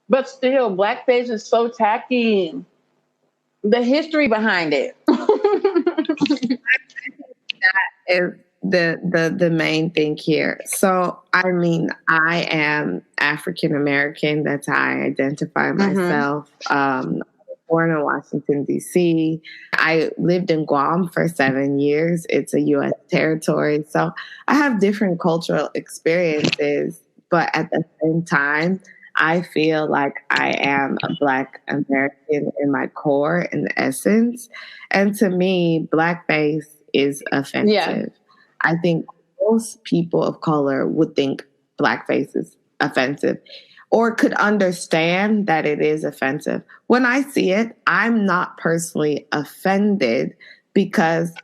But still, blackface is so tacky. The history behind it. Is the main thing here. So I mean, I am African American. That's how I identify myself. Born in Washington, D.C. I lived in Guam for 7 years. It's a U.S. territory. So I have different cultural experiences, but at the same time, I feel like I am a Black American in my core, in essence. And to me, blackface is offensive. Yeah. I think most people of color would think blackface is offensive or could understand that it is offensive. When I see it, I'm not personally offended because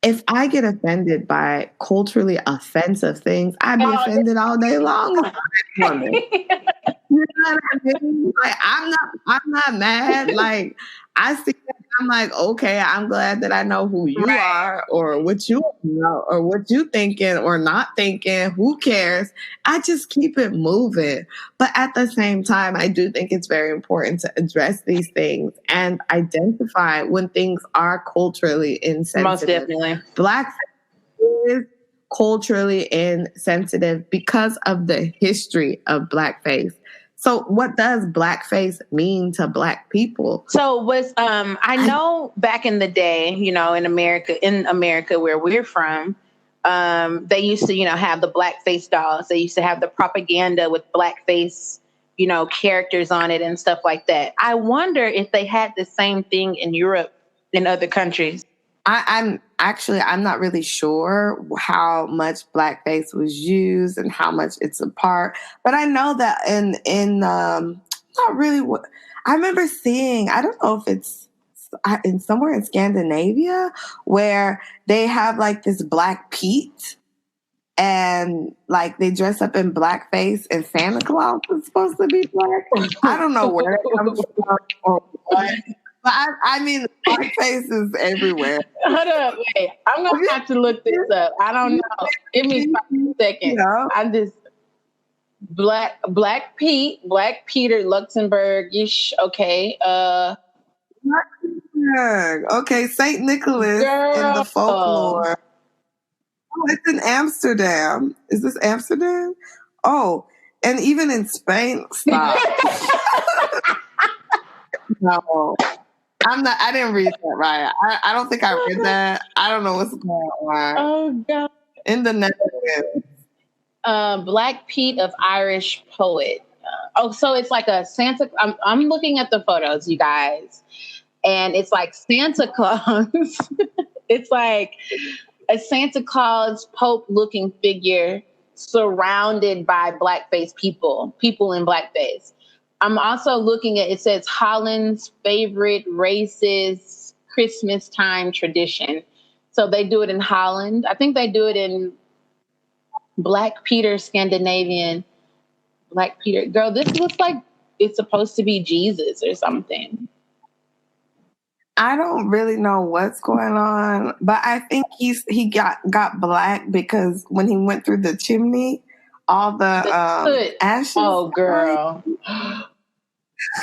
if I get offended by culturally offensive things, I'd be offended all day long. You know what I mean? Like I'm not mad. Like I see it, I'm like, okay, I'm glad that I know who you are or what you know or what you thinking or not thinking. Who cares? I just keep it moving. But at the same time, I do think it's very important to address these things and identify when things are culturally insensitive. Most definitely. Black is culturally insensitive because of the history of blackface. So what does blackface mean to Black people? So I know back in the day, in America where we're from, they used to, have the blackface dolls. They used to have the propaganda with blackface, characters on it and stuff like that. I wonder if they had the same thing in Europe and other countries. I'm not really sure how much blackface was used and how much it's a part, but I know that not really what I remember seeing. I don't know if it's in somewhere in Scandinavia where they have like this Black Pete and like they dress up in blackface and Santa Claus is supposed to be black. I don't know where it comes from or what. But I mean, blackface is everywhere. Hold up, wait. I'm going to have to look this up. I don't know. Give me 5 seconds. I just... Black Peter Luxembourg-ish. Okay. Luxembourg. Okay, Saint Nicholas in the folklore. Oh, it's in Amsterdam. Is this Amsterdam? Oh, and even in Spain. Stop. No. I didn't read that right. I don't think I read that. I don't know what's going on. Oh, God. In the Netherlands. Black Pete of Irish poet. So it's like a Santa... I'm looking at the photos, you guys. And it's like Santa Claus. It's like a Santa Claus Pope-looking figure surrounded by blackface people in blackface. I'm also looking at, it says Holland's favorite racist Christmas time tradition. So they do it in Holland. I think they do it in Black Peter Scandinavian. Black Peter. Girl, this looks like it's supposed to be Jesus or something. I don't really know what's going on, but I think he got black because when he went through the chimney, all the ashes. Oh, girl.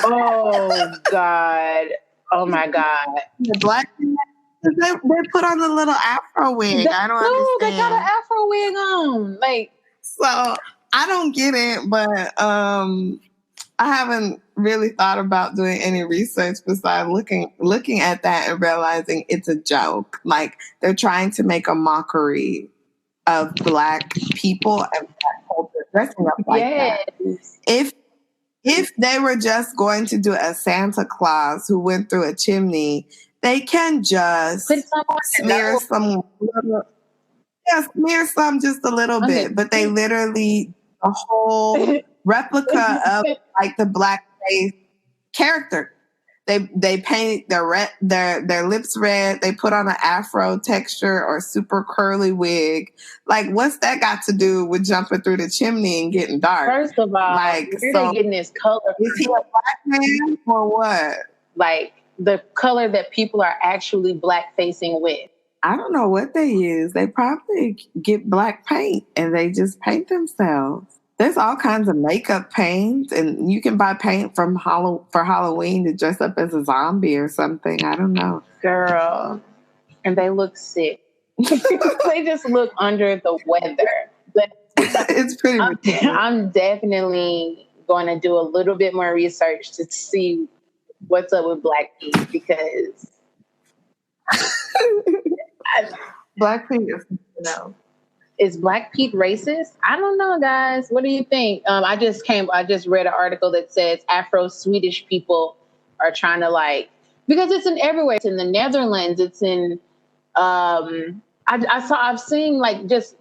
Oh, God. Oh, my God. The black they put on the little afro wig. I don't understand. They got an afro wig on. So I don't get it, but I haven't really thought about doing any research besides looking at that and realizing it's a joke. Like they're trying to make a mockery of Black people and Black culture dressing up like that. If they were just going to do a Santa Claus who went through a chimney, they can just smear some just a little bit, but they literally a whole replica of like the blackface character. They paint their lips red. They put on an afro texture or super curly wig. Like, what's that got to do with jumping through the chimney and getting dark? First of all, where they getting this color? Is he a black man or what? Like the color that people are actually blackfacing with. I don't know what they use. They probably get black paint and they just paint themselves. There's all kinds of makeup paint, and you can buy paint from for Halloween to dress up as a zombie or something. I don't know. Girl, and they look sick. They just look under the weather. But It's pretty ridiculous. I'm definitely going to do a little bit more research to see what's up with Black Pete, because Black Pete is, is Black Pete racist? I don't know, guys. What do you think? I just read an article that says Afro-Swedish people are trying to because it's in everywhere. It's in the Netherlands. It's in, I've seen just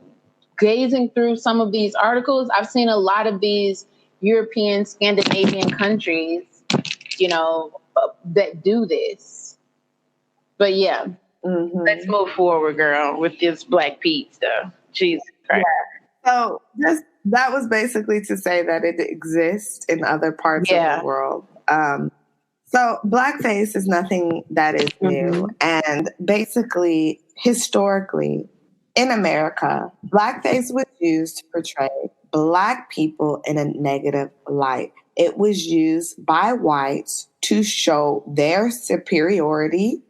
gazing through some of these articles. I've seen a lot of these European, Scandinavian countries, that do this. But yeah, let's move forward, girl, with this Black Pete stuff. Jesus Christ. Yeah. So that was basically to say that it exists in other parts of the world. So blackface is nothing that is new. And basically, historically, in America, blackface was used to portray Black people in a negative light. It was used by whites to show their superiority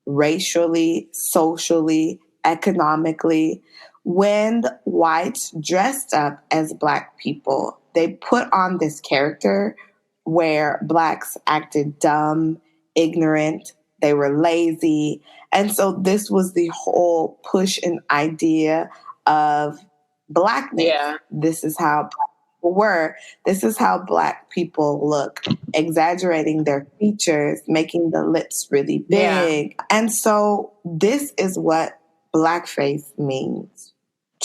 racially, socially, economically. When whites dressed up as Black people, they put on this character where Blacks acted dumb, ignorant, they were lazy. And so this was the whole push and idea of Blackness. Yeah. This is how Black people were. This is how Black people look, exaggerating their features, making the lips really big. Yeah. And so this is what blackface means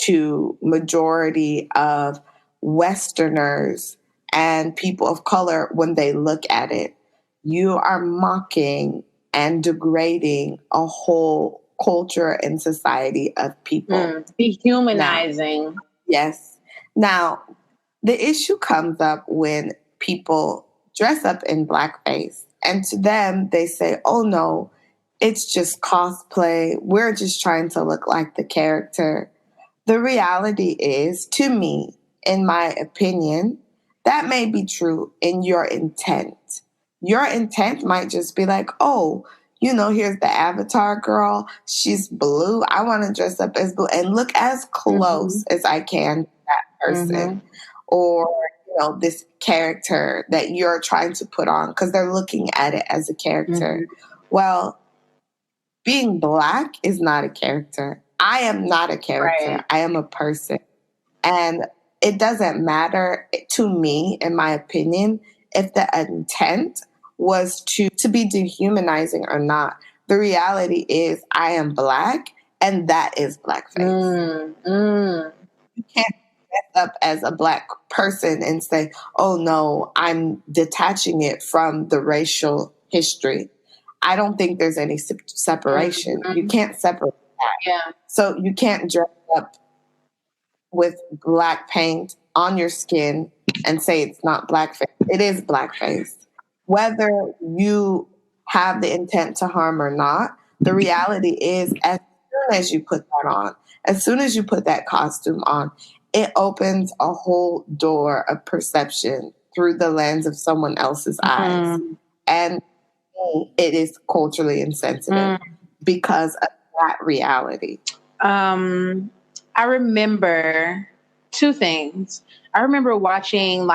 to majority of Westerners and people of color when they look at it. You are mocking and degrading a whole culture and society of people. Dehumanizing. Now, yes. Now, the issue comes up when people dress up in blackface, and to them, they say, oh no, it's just cosplay. We're just trying to look like the character. The reality is, to me, in my opinion, that may be true in your intent. Your intent might just be like, oh, here's the Avatar girl. She's blue. I want to dress up as blue and look as close as I can to that person. Or, this character that you're trying to put on because they're looking at it as a character. Well, being Black is not a character. I am not a character. Right. I am a person. And it doesn't matter to me, in my opinion, if the intent was to be dehumanizing or not. The reality is I am Black, and that is blackface. You can't dress up as a Black person and say, oh no, I'm detaching it from the racial history. I don't think there's any separation. You can't separate that. Yeah. So you can't dress up with Black paint on your skin and say it's not blackface. It is blackface. Whether you have the intent to harm or not, the reality is as soon as you put that on, as soon as you put that costume on, it opens a whole door of perception through the lens of someone else's eyes. And it is culturally insensitive because of that reality. I remember two things. I remember watching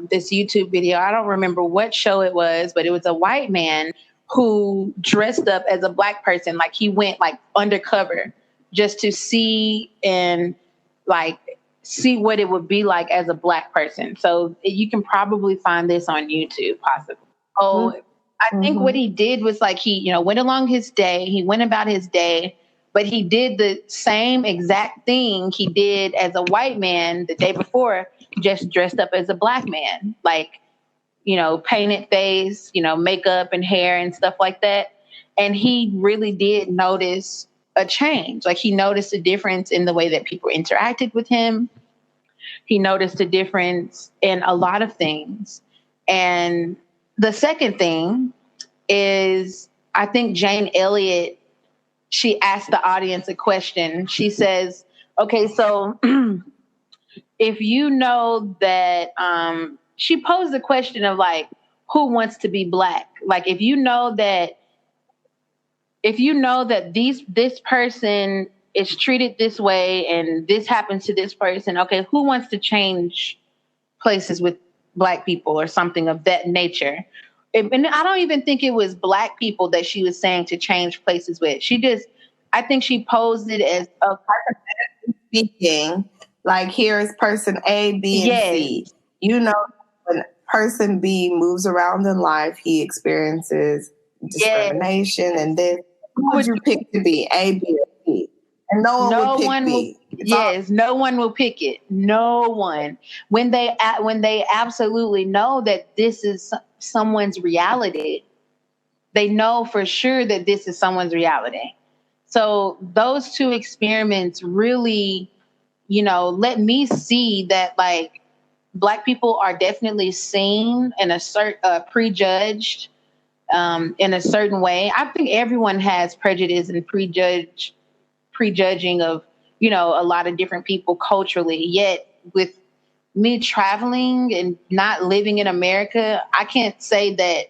this YouTube video. I don't remember what show it was, but it was a white man who dressed up as a Black person. Like he went undercover just to see and see what it would be like as a Black person. So you can probably find this on YouTube, possibly. Oh, I think what he did was he, went along his day. He went about his day. But he did the same exact thing he did as a white man the day before, just dressed up as a Black man, painted face, makeup and hair and stuff like that. And he really did notice a change. He noticed a difference in the way that people interacted with him. He noticed a difference in a lot of things. And the second thing is, I think Jane Elliott, she asked the audience a question. She says, okay, so if you know that she posed the question of like, who wants to be black? Like if you know that this person is treated this way and this happens to this person, okay, who wants to change places with black people or something of that nature? And I don't even think it was black people that she was saying to change places with. I think she posed it as a speaking, like here is person A, B, and C. yes, You know, when person B moves around in life, he experiences discrimination and this. Who would you pick to be A, B, or C? And no one would pick B. No one will pick it. No one. When they absolutely know that this is someone's reality, they know for sure that this is someone's reality. So those two experiments really, let me see that like black people are definitely seen and prejudged in a certain way. I think everyone has prejudice and prejudging of, a lot of different people culturally. Yet with me traveling and not living in America, I can't say that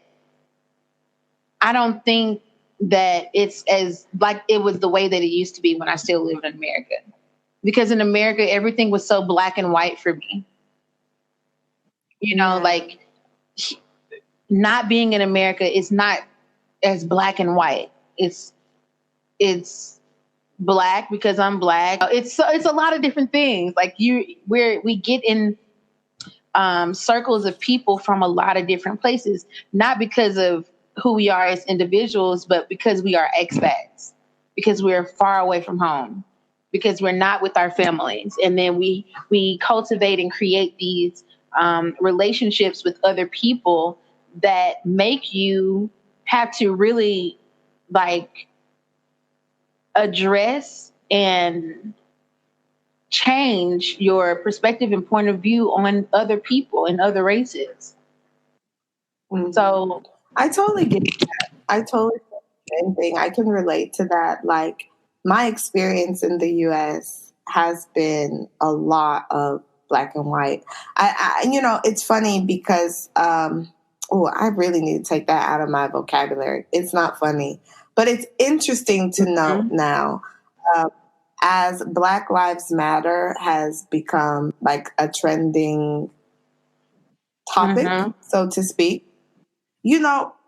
I don't think that it's as like it was the way that it used to be when I still lived in America. Because in America, everything was so black and white for me. Like not being in America is not as black and white. It's black because I'm black. It's a lot of different things. Like we get in circles of people from a lot of different places, not because of who we are as individuals, but because we are expats, because we're far away from home, because we're not with our families, and then we cultivate and create these relationships with other people that make you have to really like address and change your perspective and point of view on other people and other races. Mm-hmm. So I totally get that. I totally get the same thing. I can relate to that. Like my experience in the US has been a lot of black and white. It's funny because I really need to take that out of my vocabulary. It's not funny, but it's interesting to note now. As Black Lives Matter has become like a trending topic, so to speak,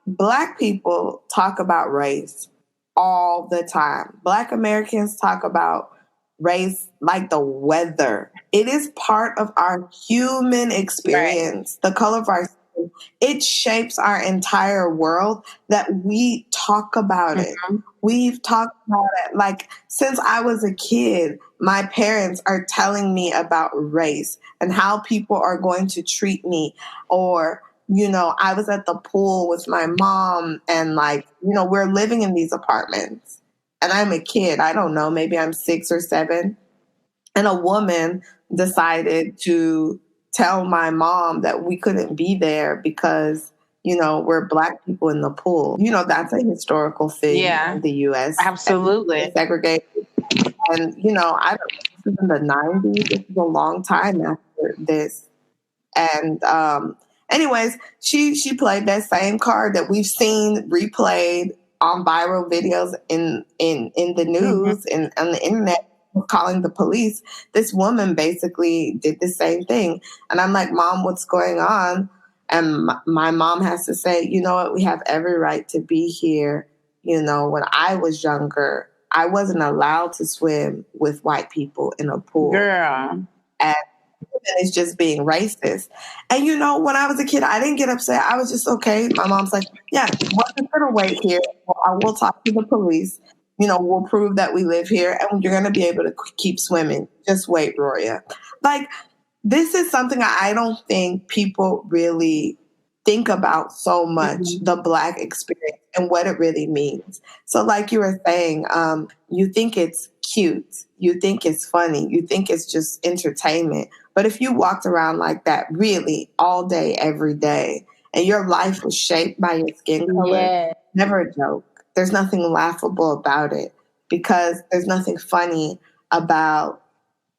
Black people talk about race all the time. Black Americans talk about race like the weather. It is part of our human experience. Right. The color of our skin, it shapes our entire world that we talk about it. We've talked about it like since I was a kid. My parents are telling me about race and how people are going to treat me, or I was at the pool with my mom and we're living in these apartments and I'm a kid. I don't know, maybe I'm 6 or 7. And a woman decided to tell my mom that we couldn't be there because, we're Black people in the pool. That's a historical thing in the U.S. Absolutely. Segregated. And, I don't know, this is in the 90s. This is a long time after this. And, anyways, she played that same card that we've seen replayed on viral videos in the news and on the internet, calling the police. This woman basically did the same thing. And I'm like, Mom, what's going on? And my mom has to say, you know what? We have every right to be here. When I was younger, I wasn't allowed to swim with white people in a pool. Girl. And it's just being racist. And when I was a kid, I didn't get upset. I was just okay. My mom's like, yeah, we're just gonna wait here. We'll talk to the police. We'll prove that we live here and you're gonna be able to keep swimming. Just wait, Roya. Like, this is something I don't think people really think about so much, the Black experience and what it really means. So like you were saying, you think it's cute. You think it's funny. You think it's just entertainment. But if you walked around like that really all day, every day, and your life was shaped by your skin color, never a joke. There's nothing laughable about it because there's nothing funny about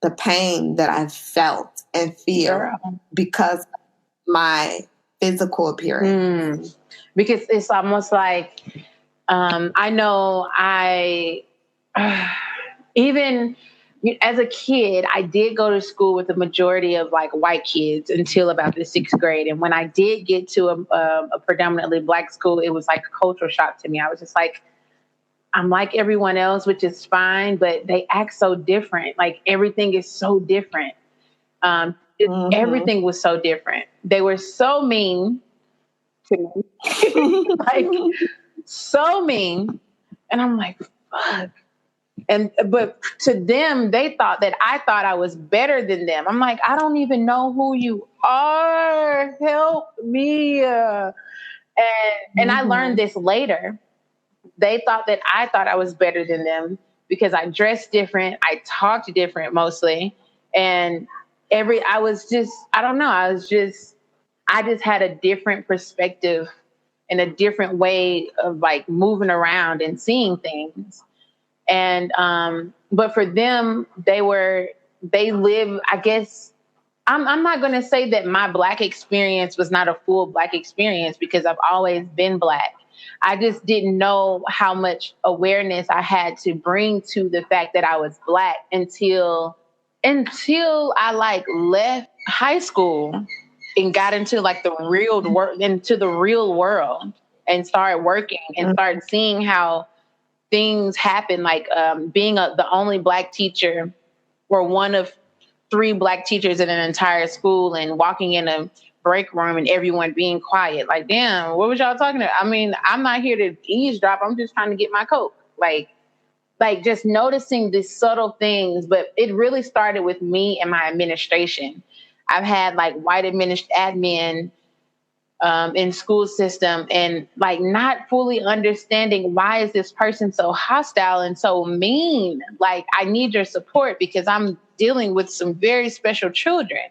the pain that I felt and feel because of my physical appearance. Because it's almost like, I know even as a kid, I did go to school with the majority of like white kids until about the 6th grade. And when I did get to a predominantly Black school, it was like a cultural shock to me. I was just like, I'm like everyone else, which is fine, but they act so different. Like everything is so different. Everything was so different. They were so mean to me, like so mean. And I'm like, fuck. But to them, they thought that I thought I was better than them. I'm like, I don't even know who you are. Help me. And I learned this later. They thought that I thought I was better than them because I dressed different. I talked different mostly. And I don't know. I just had a different perspective and a different way of like moving around and seeing things. And, but for them, they live, I guess, I'm not going to say that my Black experience was not a full Black experience because I've always been Black. I just didn't know how much awareness I had to bring to the fact that I was Black until I like left high school and got into like the real world and started working and started seeing how things happen. Like being the only Black teacher or one of 3 Black teachers in an entire school and walking in a break room and everyone being quiet. Like, damn, what was y'all talking about? I mean, I'm not here to eavesdrop. I'm just trying to get my Coke. Like just noticing these subtle things. But it really started with me and my administration. I've had like white admin in school system and like not fully understanding why is this person so hostile and so mean? Like, I need your support because I'm dealing with some very special children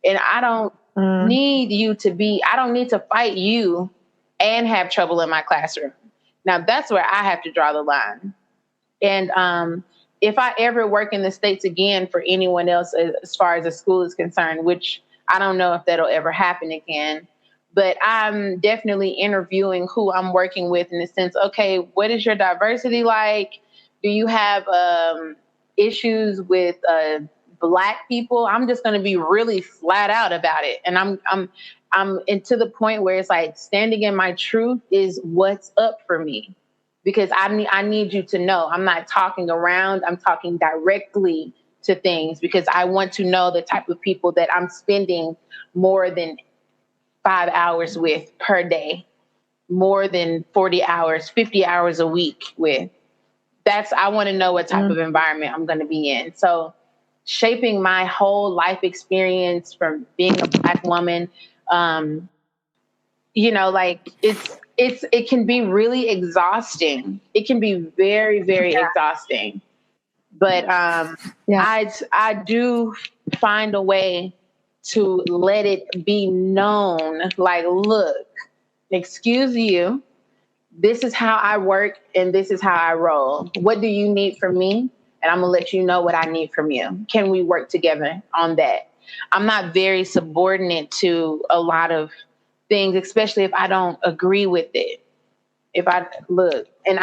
and I don't need I don't need to fight you and have trouble in my classroom. Now that's where I have to draw the line. And if I ever work in the States again for anyone else, as far as a school is concerned, which I don't know if that'll ever happen again, but I'm definitely interviewing who I'm working with in the sense, okay, what is your diversity like? Do you have issues with Black people? I'm just going to be really flat out about it. And I'm to the point where it's like standing in my truth is what's up for me, because I need you to know I'm not talking around. I'm talking directly to things because I want to know the type of people that I'm spending more than 5 hours with per day, more than 40 hours, 50 hours a week with. I want to know what type of environment I'm going to be in. So shaping my whole life experience from being a Black woman, like it can be really exhausting. It can be very, very exhausting. But I do find a way to let it be known, like, look, excuse you, this is how I work and this is how I roll. What do you need from me? And I'm going to let you know what I need from you. Can we work together on that? I'm not very subordinate to a lot of things, especially if I don't agree with it. If I look, and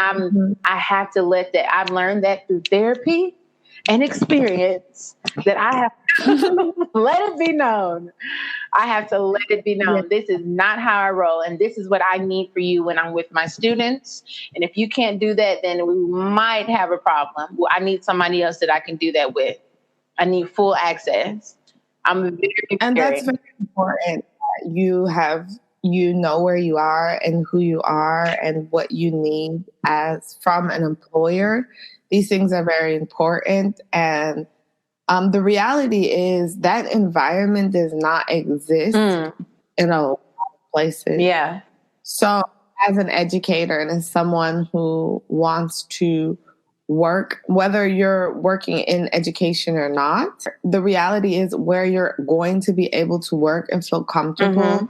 I have to let that, I've learned that through therapy and experience that I have to let it be known. I have to let it be known. Yeah. This is not how I roll. And this is what I need for you when I'm with my students. And if you can't do that, then we might have a problem. Well, I need somebody else that I can do that with. I need full access. And that's very important. You know where you are and who you are and what you need from an employer. These things are very important. And the reality is that environment does not exist in a lot of places. Yeah. So as an educator and as someone who wants to work, whether you're working in education or not, the reality is where you're going to be able to work and feel comfortable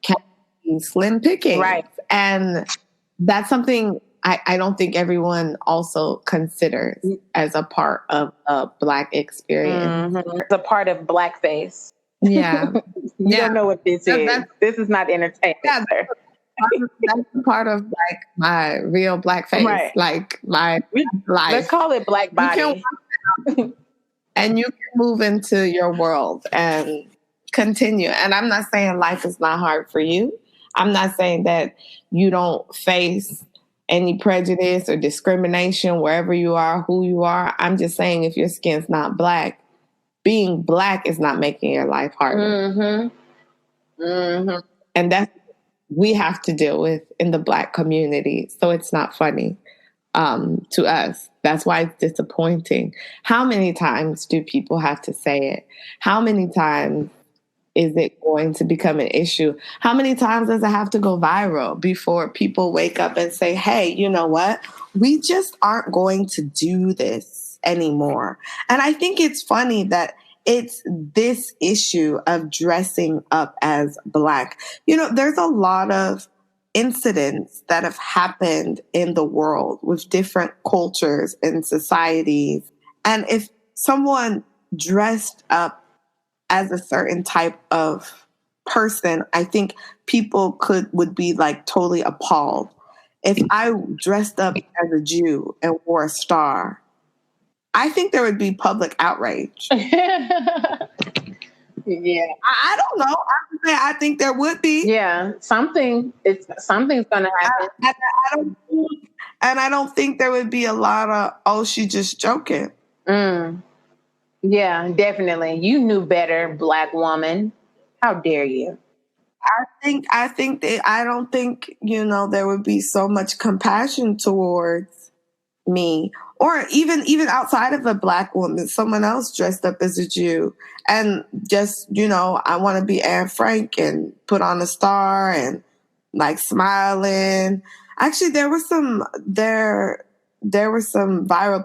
can be slim pickings. Right. And that's something I don't think everyone also considers as a part of a Black experience. Mm-hmm. It's a part of blackface. Yeah. You don't know what this is. This is not entertainment, sir. That's part of like my real Black face, Right. like my life. Let's call it black body. And you can move into your world and continue. And I'm not saying life is not hard for you. I'm not saying that you don't face any prejudice or discrimination wherever you are, who you are. I'm just saying if your skin's not Black, being Black is not making your life harder. Mm-hmm. Mm-hmm. And that's we have to deal with in the Black community. So it's not funny to us. That's why it's disappointing. How many times do people have to say it? How many times is it going to become an issue? How many times does it have to go viral before people wake up and say, hey, you know what? We just aren't going to do this anymore. And I think it's funny that it's this issue of dressing up as Black. You know, there's a lot of incidents that have happened in the world with different cultures and societies. And if someone dressed up as a certain type of person, I think people would be like totally appalled. If I dressed up as a Jew and wore a star, I think there would be public outrage. Yeah. I don't know. I think there would be. Yeah. Something's gonna happen. I don't think there would be a lot of, oh, she's just joking. Yeah, definitely. You knew better, Black woman. How dare you? I don't think, you know, there would be so much compassion towards me, or even outside of a Black woman, someone else dressed up as a Jew and just, you know, I want to be Anne Frank and put on a star and like smiling. Actually, there were some viral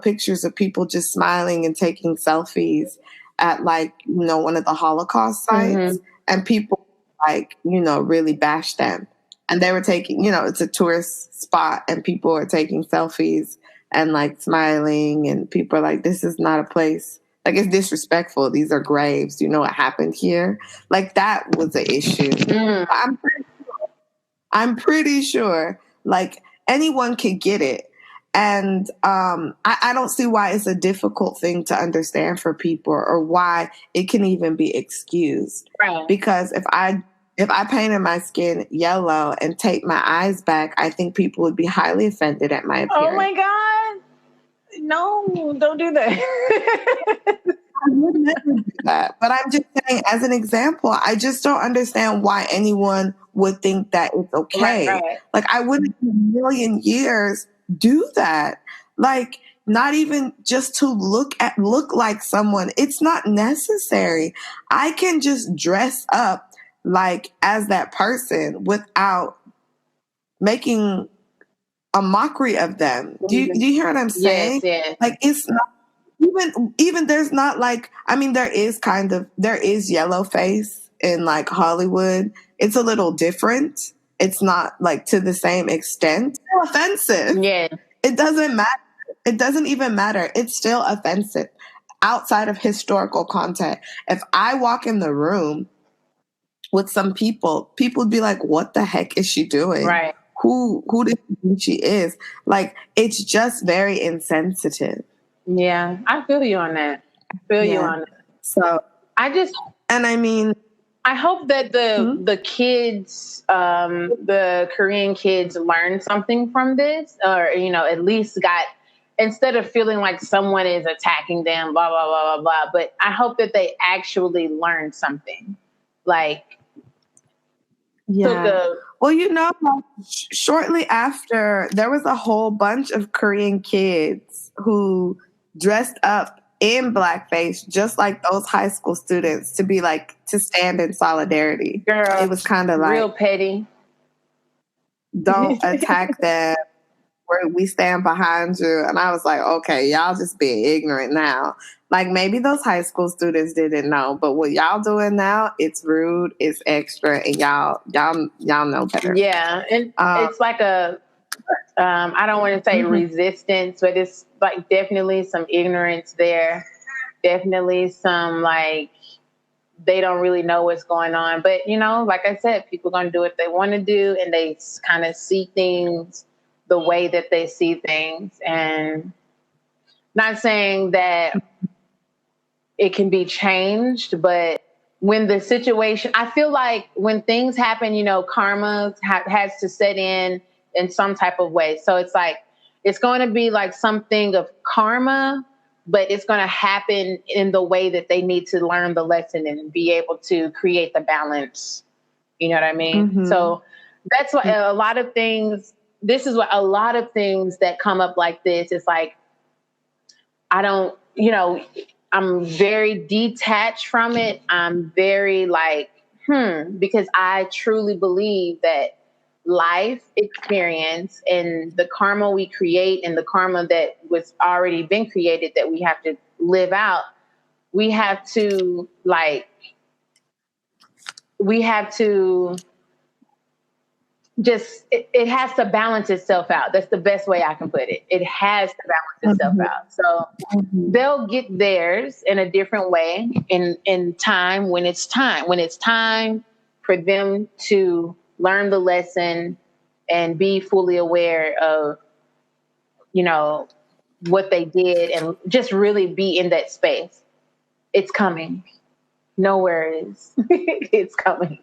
pictures of people just smiling and taking selfies at like, you know, one of the Holocaust sites, and people like, you know, really bashed them. And they were taking, you know, it's a tourist spot and people are taking selfies and like smiling, and people are like, this is not a place, like it's disrespectful. These are graves. You know what happened here? Like that was the issue. I'm pretty sure like anyone could get it. And I don't see why it's a difficult thing to understand for people, or why it can even be excused. Right. Because if I painted my skin yellow and take my eyes back, I think people would be highly offended at my appearance. Oh my God. No, don't do that. I would never do that. But I'm just saying, as an example, I just don't understand why anyone would think that it's okay. Right. Like, I wouldn't in a million years do that. Like, not even just to look like someone. It's not necessary. I can just dress up like as that person without making a mockery of them. Do you hear what I'm saying? Yes. Like, it's not even there's not like, I mean, there is yellow face in like Hollywood. It's a little different. It's not like to the same extent. It's still offensive. Yeah. It doesn't matter. It doesn't even matter. It's still offensive outside of historical content. If I walk in the room with some people would be like, what the heck is she doing? Right. Who does she think she is? Like, it's just very insensitive. Yeah, I feel you on that. So I hope that the kids, the Korean kids, learn something from this, or, you know, at least instead of feeling like someone is attacking them, blah, blah, blah, blah, blah. But I hope that they actually learn something. Like, well, you know, shortly after, there was a whole bunch of Korean kids who dressed up in blackface, just like those high school students, to stand in solidarity. Girl, it was kind of like real petty. Don't attack them. We stand behind you. And I was like, okay, y'all just being ignorant now. Like, maybe those high school students didn't know, but what y'all doing now, it's rude, it's extra, and y'all know better. Yeah, and it's like I don't want to say Mm-hmm. resistance, but it's like definitely some ignorance there. Definitely some like they don't really know what's going on. But like I said, people are going to do what they want to do, and they kind of see things the way that they see things. And not saying that it can be changed, but when the situation, I feel like when things happen, karma has to set in some type of way. So it's like, it's going to be like something of karma, but it's going to happen in the way that they need to learn the lesson and be able to create the balance. You know what I mean? Mm-hmm. So that's why a lot of things, this is what a lot of things that come up like this, it's like, I don't, I'm very detached from it. I'm very like, because I truly believe that life experience and the karma we create and the karma that was already been created that we have to live out, we have to just it has to balance itself out. That's the best way I can put it. It has to balance itself out. So they'll get theirs in a different way in time when it's time for them to learn the lesson and be fully aware of what they did and just really be in that space. It's coming. Nowhere is. It's coming.